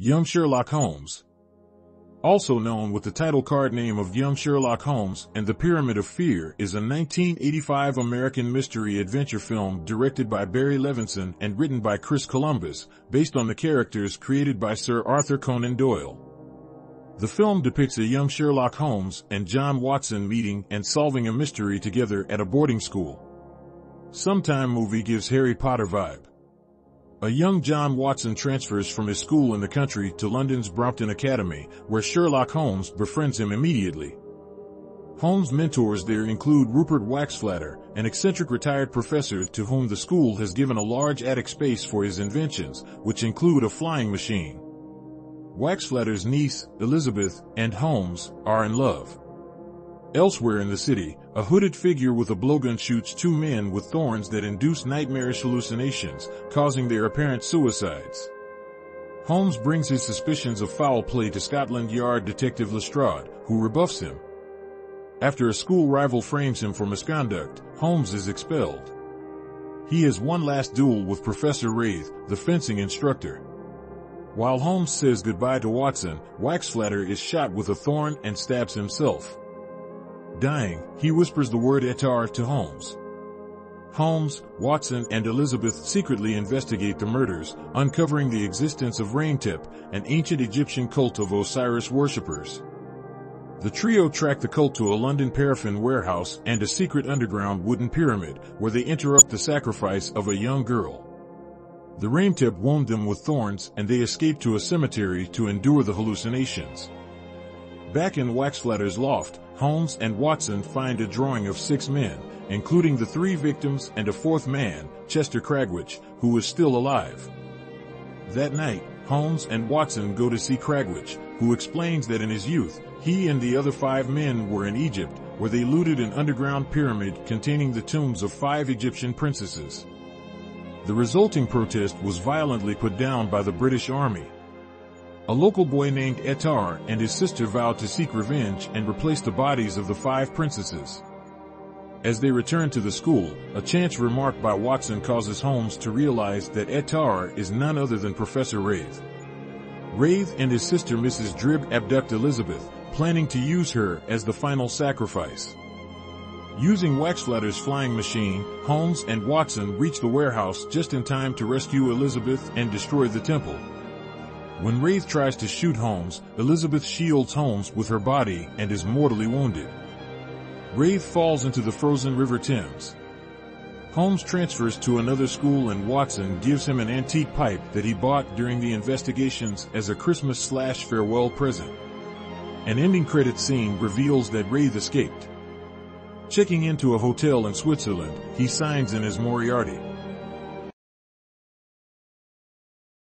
Young Sherlock Holmes. Also known with the title card name of Young Sherlock Holmes and the Pyramid of Fear, is a 1985 American mystery adventure film directed by Barry Levinson and written by Chris Columbus, based on the characters created by Sir Arthur Conan Doyle. The film depicts a young Sherlock Holmes and John Watson meeting and solving a mystery together at a boarding school. Sometime movie gives Harry Potter vibe. A young John Watson transfers from his school in the country to London's Brompton Academy, where Sherlock Holmes befriends him immediately. Holmes' mentors there include Rupert Waxflatter, an eccentric retired professor to whom the school has given a large attic space for his inventions, which include a flying machine. Waxflatter's niece, Elizabeth, and Holmes are in love. Elsewhere in the city, a hooded figure with a blowgun shoots two men with thorns that induce nightmarish hallucinations, causing their apparent suicides. Holmes brings his suspicions of foul play to Scotland Yard detective Lestrade, who rebuffs him. After a school rival frames him for misconduct, Holmes is expelled. He has one last duel with Professor Wraith, the fencing instructor. While Holmes says goodbye to Watson, Waxflatter is shot with a thorn and stabs himself. Dying, he whispers the word Etar to Holmes. Holmes, Watson, and Elizabeth secretly investigate the murders, uncovering the existence of Raintep, an ancient Egyptian cult of Osiris worshippers. The trio track the cult to a London paraffin warehouse and a secret underground wooden pyramid, where they interrupt the sacrifice of a young girl. The Raintep wound them with thorns, and they escape to a cemetery to endure the hallucinations. Back in Waxflatter's loft, Holmes and Watson find a drawing of 6 men, including the 3 victims and a 4th man, Chester Cragwitch, who is still alive. That night, Holmes and Watson go to see Cragwitch, who explains that in his youth, he and the other 5 men were in Egypt, where they looted an underground pyramid containing the tombs of 5 Egyptian princesses. The resulting protest was violently put down by the British Army. A local boy named Etar and his sister vowed to seek revenge and replace the bodies of the 5 princesses. As they return to the school, a chance remark by Watson causes Holmes to realize that Etar is none other than Professor Wraith. Wraith and his sister Mrs. Dribb abduct Elizabeth, planning to use her as the final sacrifice. Using Waxflatter's flying machine, Holmes and Watson reach the warehouse just in time to rescue Elizabeth and destroy the temple. When Wraith tries to shoot Holmes, Elizabeth shields Holmes with her body and is mortally wounded. Wraith falls into the frozen River Thames. Holmes transfers to another school and Watson gives him an antique pipe that he bought during the investigations as a Christmas/farewell present. An ending credits scene reveals that Wraith escaped. Checking into a hotel in Switzerland, he signs in as Moriarty.